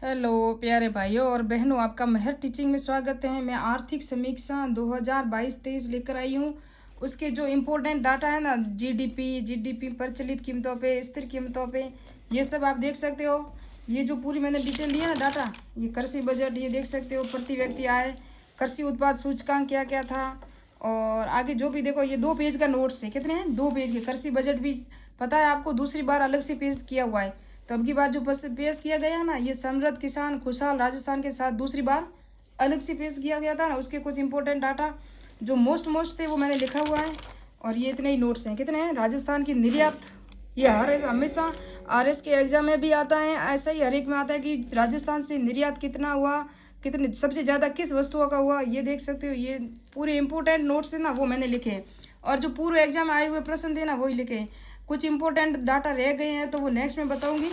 Hello प्यारे भाइयों और बहनों, आपका महर टीचिंग में स्वागत है। मैं आर्थिक समीक्षा 2022-23 लेकर आई हूँ। उसके जो इम्पोर्टेंट डाटा है ना, जीडीपी प्रचलित कीमतों पे, स्थिर कीमतों पे, ये सब आप देख सकते हो। ये जो पूरी मैंने डिटेल लिया ना डाटा, ये कृषि बजट, ये देख सकते हो। प्रति व्यक्ति आय, कृषि उत्पाद सूचकांक क्या क्या था, और आगे जो भी देखो, ये 2 पेज का नोट्स है। कितने हैं? 2 पेज के। कृषि बजट भी पता है आपको, दूसरी बार अलग से पेश किया हुआ है। तो अब की बार जो पेश किया गया है ना, ये समृद्ध किसान खुशहाल राजस्थान के साथ दूसरी बार अलग से पेश किया गया था ना, उसके कुछ इंपॉर्टेंट डाटा जो मोस्ट थे वो मैंने लिखा हुआ है। और ये इतने ही नोट्स हैं। कितने हैं? राजस्थान की निर्यात, ये हमेशा आरएस के एग्जाम में भी आता है, ऐसा ही हर एक में आता है कि राजस्थान से निर्यात कितना हुआ, कितने सबसे ज़्यादा किस वस्तुओं का हुआ, ये देख सकते हो। ये पूरे इंपॉर्टेंट नोट्स है ना, वो मैंने लिखे हैं। और जो पूर्व एग्जाम में आए हुए प्रश्न थे ना, वही लिखे हैं। कुछ इंपॉर्टेंट डाटा रह गए हैं तो वो नेक्स्ट में बताऊंगी।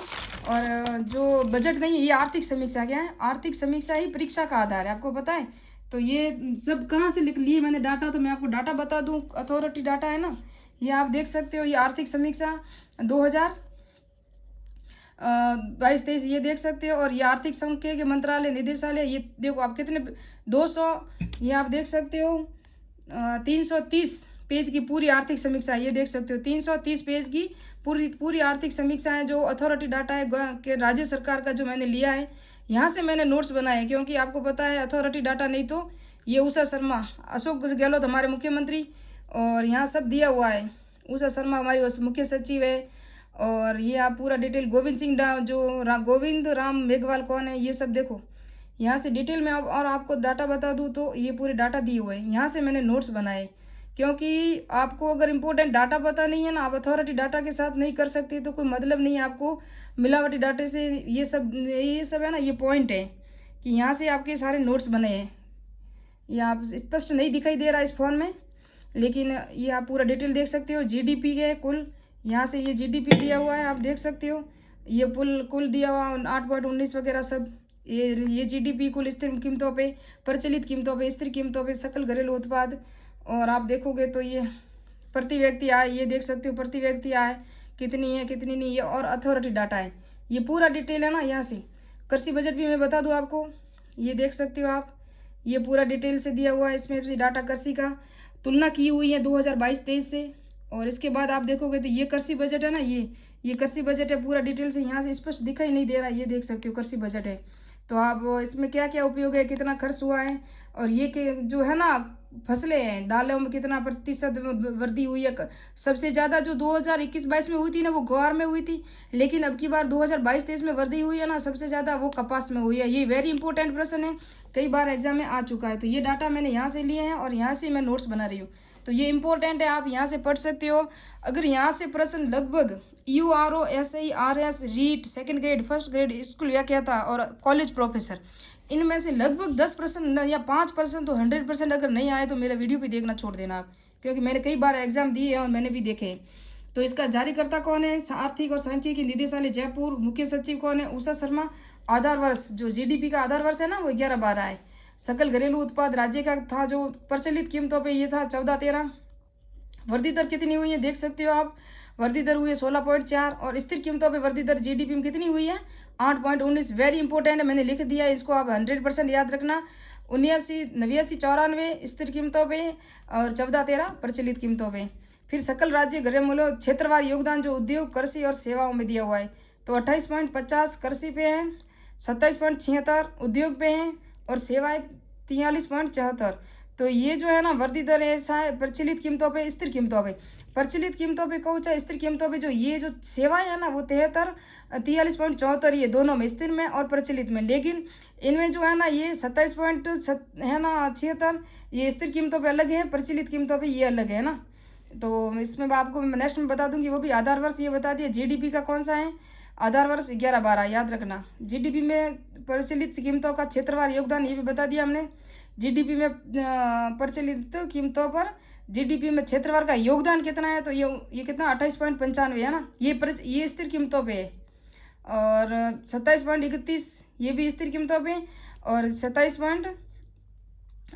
और जो बजट नहीं है, ये आर्थिक समीक्षा क्या है? आर्थिक समीक्षा ही परीक्षा का आधार है, आपको पता है। तो ये सब कहाँ से लिख लिए मैंने डाटा, तो मैं आपको डाटा बता दूं। अथॉरिटी डाटा है ना, ये आप देख सकते हो। ये आर्थिक समीक्षा 2022-23 ये देख सकते हो। और ये आर्थिक संघ के मंत्रालय निदेशालय, ये देखो आप कितने 200, ये आप देख सकते हो। 330 पेज की पूरी आर्थिक समीक्षा, ये देख सकते हो। 330 पेज की पूरी पूरी आर्थिक समीक्षा है। जो अथॉरिटी डाटा है कि राज्य सरकार का, जो मैंने लिया है, यहाँ से मैंने नोट्स बनाए। क्योंकि आपको पता है अथॉरिटी डाटा नहीं तो ये उषा शर्मा, अशोक गहलोत हमारे मुख्यमंत्री, और यहाँ सब दिया हुआ है। उषा शर्मा हमारी मुख्य सचिव है। और ये आप पूरा डिटेल, गोविंद सिंह गोविंद राम मेघवाल कौन है, ये सब देखो यहाँ से डिटेल में। और आपको डाटा बता दूँ तो ये पूरे डाटा दिए हुए हैं, यहाँ से मैंने नोट्स बनाए। क्योंकि आपको अगर इम्पोर्टेंट डाटा पता नहीं है ना, आप अथॉरिटी डाटा के साथ नहीं कर सकते, तो कोई मतलब नहीं है आपको मिलावटी डाटे से। ये सब है ना, ये पॉइंट है कि यहाँ से आपके सारे नोट्स बने हैं। ये आप स्पष्ट नहीं दिखाई दे रहा इस फ़ोन में, लेकिन ये आप पूरा डिटेल देख सकते हो। जीडीपी के कुल, यहाँ से ये जीडीपी दिया हुआ है, आप देख सकते हो। ये कुल कुल दिया हुआ 8.19 वगैरह सब। ये जीडीपी कुल स्थिर कीमतों पे, प्रचलित कीमतों पे, स्थिर कीमतों पे, सकल घरेलू उत्पाद। और आप देखोगे तो ये प्रति व्यक्ति आय, ये देख सकते हो। प्रति व्यक्ति आय कितनी है कितनी नहीं, ये और अथॉरिटी डाटा है। ये पूरा डिटेल है ना यहाँ से। कृषि बजट भी मैं बता दूँ आपको, ये देख सकते हो आप। ये पूरा डिटेल से दिया हुआ है, इसमें से डाटा कृषि का तुलना की हुई है 2022-23 से। और इसके बाद आप देखोगे तो ये कृषि बजट है ना, ये कृषि बजट है। पूरा डिटेल से यहाँ से स्पष्ट दिखाई नहीं दे रहा, ये देख सकते हो कृषि बजट है। तो आप इसमें क्या क्या उपयोग है, कितना खर्च हुआ है, और ये के जो है ना फसलें हैं, दालों में कितना प्रतिशत वृद्धि हुई है। सबसे ज़्यादा जो 2021-22 में हुई थी ना, वो ग्वार में हुई थी। लेकिन अब की बार 2022-23 में वृद्धि हुई है ना, सबसे ज़्यादा वो कपास में हुई है। ये वेरी इंपॉर्टेंट प्रश्न है, कई बार एग्जाम में आ चुका है। तो ये डाटा मैंने यहाँ से लिए हैं और यहाँ से मैं नोट्स बना रही हूँ। तो ये इंपॉर्टेंट है, आप यहाँ से पढ़ सकते हो। अगर यहाँ से प्रश्न लगभग URO, SI, RS, REET, second grade, first grade, school व्याख्याता और कॉलेज प्रोफेसर, इनमें से लगभग 10% या 5% तो 100% अगर नहीं आए तो मेरा वीडियो भी देखना छोड़ देना आप। क्योंकि मैंने कई बार एग्जाम दिए हैं और मैंने भी देखे हैं। तो इसका जारीकर्ता कौन है? आर्थिक और सांख्यिकी निदेशालय जयपुर। मुख्य सचिव कौन है? उषा शर्मा। आधार वर्ष, जो जीडीपी का आधार वर्ष है ना, वो 11-12 है। सकल घरेलू उत्पाद राज्य का था, जो प्रचलित कीमतों पे ये था 14-13। वृद्धि दर कितनी हुई है देख सकते हो आप। वृद्धि दर हुई है 16.4। और स्थिर कीमतों पे वृद्धि दर जीडीपी में कितनी हुई है? 8.19। वेरी इंपॉर्टेंट है, मैंने लिख दिया है, इसको आप 100% याद रखना। 79, 89, 94 स्थिर कीमतों पे, और 14-13 प्रचलित कीमतों पे। फिर सकल राज्य घरेलू क्षेत्रवार योगदान जो उद्योग, कृषि और सेवाओं में दिया हुआ है, तो 28.50 कृषि पे है, 27.76 उद्योग पे हैं, और सेवाएं 43.74। तो ये जो है ना वृद्धि दर ऐसा है प्रचलित कीमतों पे, स्थिर कीमतों पे। प्रचलित कीमतों पे कहूँ चाहे स्थिर कीमतों पे, जो ये जो सेवाएं है ना, वो 43.74 ये दोनों में, स्थिर में और प्रचलित में। लेकिन इनमें जो है ना ये 27.76 ये स्थिर कीमतों पे अलग है, प्रचलित कीमतों पे ये अलग है ना। तो इसमें मैं आपको नेक्स्ट में बता दूंगी। वो भी आधार वर्ष ये बता दिया। जीडीपी का कौन सा है? आधार वर्ष 11-12 याद रखना। जीडीपी में प्रचलित कीमतों का क्षेत्रवार योगदान ये भी बता दिया हमने। जीडीपी में प्रचलित कीमतों पर जीडीपी में क्षेत्रवार का योगदान कितना है, तो ये कितना 28.95 है ना, ये स्थिर कीमतों पे है। और 27.31 ये भी स्थिर कीमतों पे, और 27.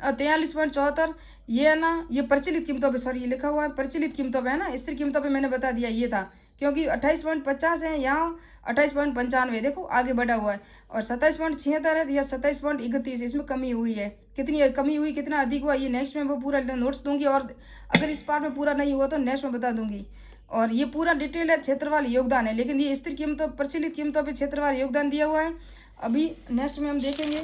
और 43.74 ये है ना, ये प्रचलित कीमतों पे, सॉरी ये लिखा हुआ है प्रचलित कीमतों पे है ना, स्थिर कीमतों पे मैंने बता दिया ये था, क्योंकि 28.50 है, यहाँ 28.95 देखो आगे बढ़ा हुआ है, और 27.76 है या 27.31, इसमें कमी हुई है। कितनी कमी हुई, कितना अधिक हुआ, ये नेक्स्ट में वो पूरा नोट्स दूंगी, और अगर इस पार्ट में पूरा नहीं हुआ तो नेक्स्ट में बता दूंगी। और ये पूरा डिटेल है, क्षेत्रवार योगदान है, लेकिन ये स्थिर कीमतों प्रचलित कीमतों पर क्षेत्रवार योगदान दिया हुआ है। अभी नेक्स्ट में हम देखेंगे,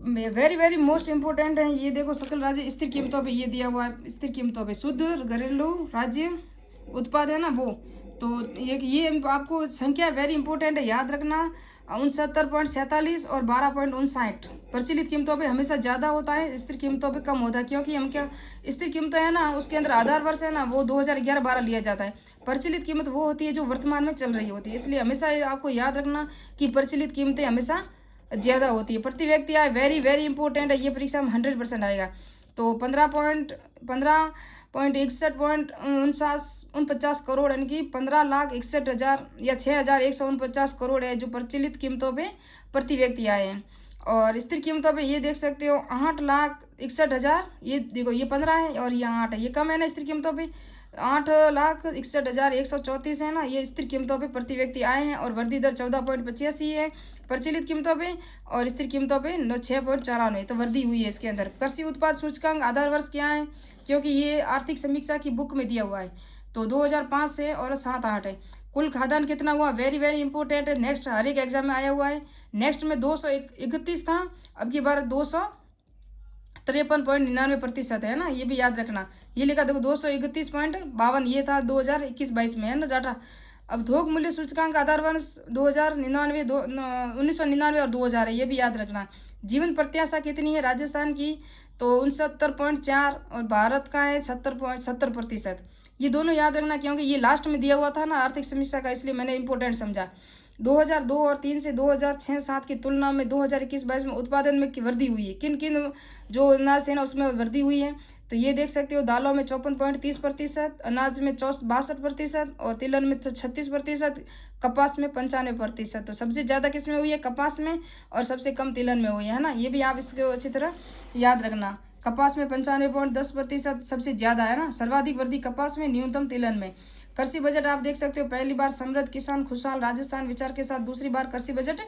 वेरी वेरी मोस्ट इंपॉर्टेंट है ये, देखो सकल राज्य स्थिर कीमतों पे ये दिया हुआ है, स्थिर कीमतों पे शुद्ध घरेलू राज्य उत्पाद है ना वो, तो ये आपको संख्या वेरी इंपॉर्टेंट है, याद रखना। 69.47 और 12.59 प्रचलित कीमतों पे हमेशा ज़्यादा होता है, स्थिर कीमतों पे कम होता है, क्योंकि हम क्या स्थिर कीमतें है ना, उसके अंदर आधार वर्ष है ना वो 2011-12 लिया जाता है। प्रचलित कीमत वो होती है जो वर्तमान में चल रही होती है, इसलिए हमेशा आपको याद रखना कि प्रचलित कीमतें हमेशा ज़्यादा होती है। प्रति व्यक्ति आय वेरी वेरी इंपॉर्टेंट है, ये परीक्षा में 100% आएगा। तो 15.61.49 करोड़, यानी कि 15,61,000 या 6,149 करोड़ है जो प्रचलित कीमतों पे प्रति व्यक्ति आए हैं। और स्थिर कीमतों पे ये देख सकते हो 8,61,000, ये देखो ये 15 है और ये 8 है, ये कम है ना स्थिर कीमतों पे। 8,61,134 है ना, ये स्थिर कीमतों पे प्रति व्यक्ति आए हैं, और वृद्धि दर 14.85 है प्रचलित कीमतों पे, और स्थिर कीमतों पे 6.94, तो वृद्धि हुई है इसके अंदर। कृषि उत्पाद सूचकांक आधार वर्ष क्या है, क्योंकि ये आर्थिक समीक्षा की बुक में दिया हुआ है, तो 2005 से और 7-8 है। कुल खाद्यान्न कितना हुआ, वेरी वेरी इंपॉर्टेंट है, नेक्स्ट हर एक एग्जाम में आया हुआ है। नेक्स्ट में 231 था, अब की बार 253.99% है ना, ये भी याद रखना। ये लिखा देखो 231.52 ये था 2021-22 में है ना डाटा। अब थोक मूल्य सूचकांक आधार वर्ष 1999 और 2000 है, ये भी याद रखना। जीवन प्रत्याशा कितनी है राजस्थान की, तो 69.4, और भारत का है 70%। ये दोनों याद रखना, क्योंकि ये लास्ट में दिया हुआ था ना आर्थिक समीक्षा का, इसलिए मैंने इंपॉर्टेंट समझा। 2002 और 3 से 2006-07 की तुलना में 2021-22 में उत्पादन में वृद्धि हुई है। किन किन जो अनाज थे ना उसमें वृद्धि हुई है, तो ये देख सकते हो, दालों में 54.30%, अनाज में 62% और तिलहन में 36%, कपास में 95%। तो सबसे ज़्यादा किस में हुई है, कपास में, और सबसे कम तिलहन में हुई है ना, ये भी आप इसको अच्छी तरह याद रखना। कपास में 95.10% सबसे ज़्यादा है ना, सर्वाधिक वृद्धि कपास में, न्यूनतम तिलहन में। कृषि बजट आप देख सकते हो, पहली बार समृद्ध किसान खुशहाल राजस्थान विचार के साथ दूसरी बार कृषि बजट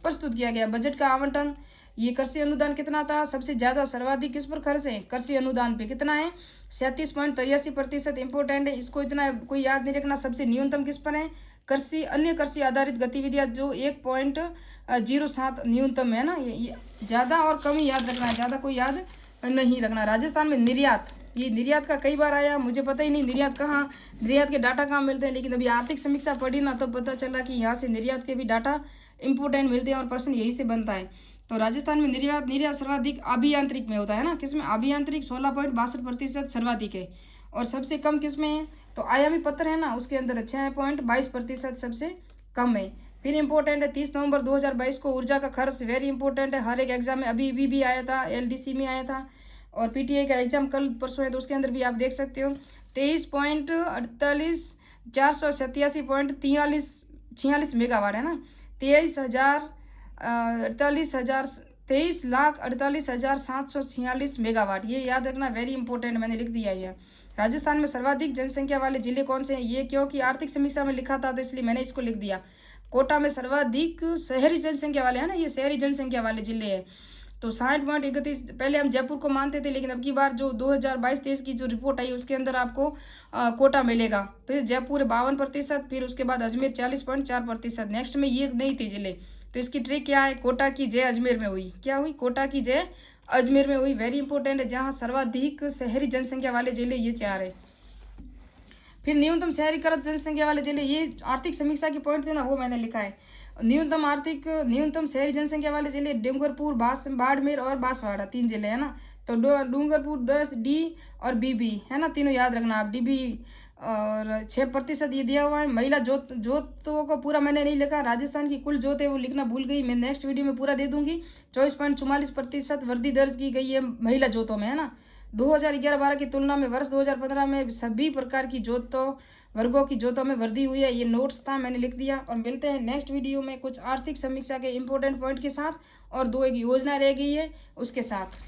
प्रस्तुत किया गया। बजट का आवंटन, ये कृषि अनुदान कितना था, सबसे ज़्यादा सर्वाधिक किस पर खर्च है, कृषि अनुदान पे कितना है, 37.83%। इंपॉर्टेंट है, इसको इतना कोई याद नहीं रखना। सबसे न्यूनतम किस पर है, कृषि अन्य कृषि आधारित गतिविधियाँ जो 1.07 न्यूनतम है ना, ये ज़्यादा और कम ही याद रखना है, ज़्यादा कोई याद नहीं रखना। राजस्थान में निर्यात, ये निर्यात का कई बार आया, मुझे पता ही नहीं निर्यात कहाँ, निर्यात के डाटा कहाँ मिलते हैं, लेकिन अभी आर्थिक समीक्षा पढ़ी ना तब पता चला कि यहाँ से निर्यात के भी डाटा इंपॉर्टेंट मिलते हैं और प्रश्न यही से बनता है। तो राजस्थान में निर्यात सर्वाधिक अभियांत्रिक में होता है ना, किसमें, अभियांत्रिक 16.62% सर्वाधिक है, और सबसे कम किसमें है, तो आयामी पत्र है ना उसके अंदर 6.22% सबसे कम है। फिर इंपॉर्टेंट है 30 नवंबर 2022 को ऊर्जा का खर्च, वेरी इंपॉर्टेंट है, हर एक एग्जाम में अभी भी आया था, LDC में आया था, और PTI का एग्जाम कल परसों है तो उसके अंदर भी आप देख सकते हो। 23.48,487.46 मेगावाट है ना, 23,48,746 मेगावाट, ये याद रखना, वेरी इंपॉर्टेंट, मैंने लिख दिया है। राजस्थान में सर्वाधिक जनसंख्या वाले जिले कौन से हैं, ये क्योंकि आर्थिक समीक्षा में लिखा था तो इसलिए मैंने इसको लिख दिया। कोटा में सर्वाधिक शहरी जनसंख्या वाले हैं ना, ये शहरी जनसंख्या वाले जिले हैं, तो 60.31। पहले हम जयपुर को मानते थे, लेकिन अब की बार जो 2022-23 की जो रिपोर्ट आई उसके अंदर आपको कोटा मिलेगा। फिर जयपुर 52%, फिर उसके बाद अजमेर 40.4%। नेक्स्ट में ये नहीं थी जिले, तो इसकी ट्रिक क्या है, कोटा की जय अजमेर में हुई, क्या हुई, कोटा की जय अजमेर में हुई, वेरी इंपॉर्टेंट है, जहाँ सर्वाधिक शहरी जनसंख्या वाले जिले ये 4 है। फिर न्यूनतम शहरीकृत जनसंख्या वाले जिले, ये आर्थिक समीक्षा के पॉइंट थे ना वो मैंने लिखा है। न्यूनतम शहरी जनसंख्या वाले जिले डूंगरपुर, बाड़मेर और बांसवाड़ा, 3 जिले है ना। तो डूंगरपुर 10D और BB है ना, तीनों याद रखना आप, DB, और 6% ये दिया हुआ है। महिला जोतों को पूरा मैंने नहीं लिखा, राजस्थान की कुल जोत है वो लिखना भूल गई, मैं नेक्स्ट वीडियो में पूरा दे दूंगी। 24.44% वृद्धि दर्ज की गई है महिला जोतों में है ना। 2011-12 की तुलना में वर्ष 2015 में सभी प्रकार की जोतों वर्गों की जोतों में वृद्धि हुई है। ये नोट्स था, मैंने लिख दिया। और मिलते हैं नेक्स्ट वीडियो में कुछ आर्थिक समीक्षा के इम्पोर्टेंट पॉइंट के साथ और 2 एक योजना रह गई है उसके साथ।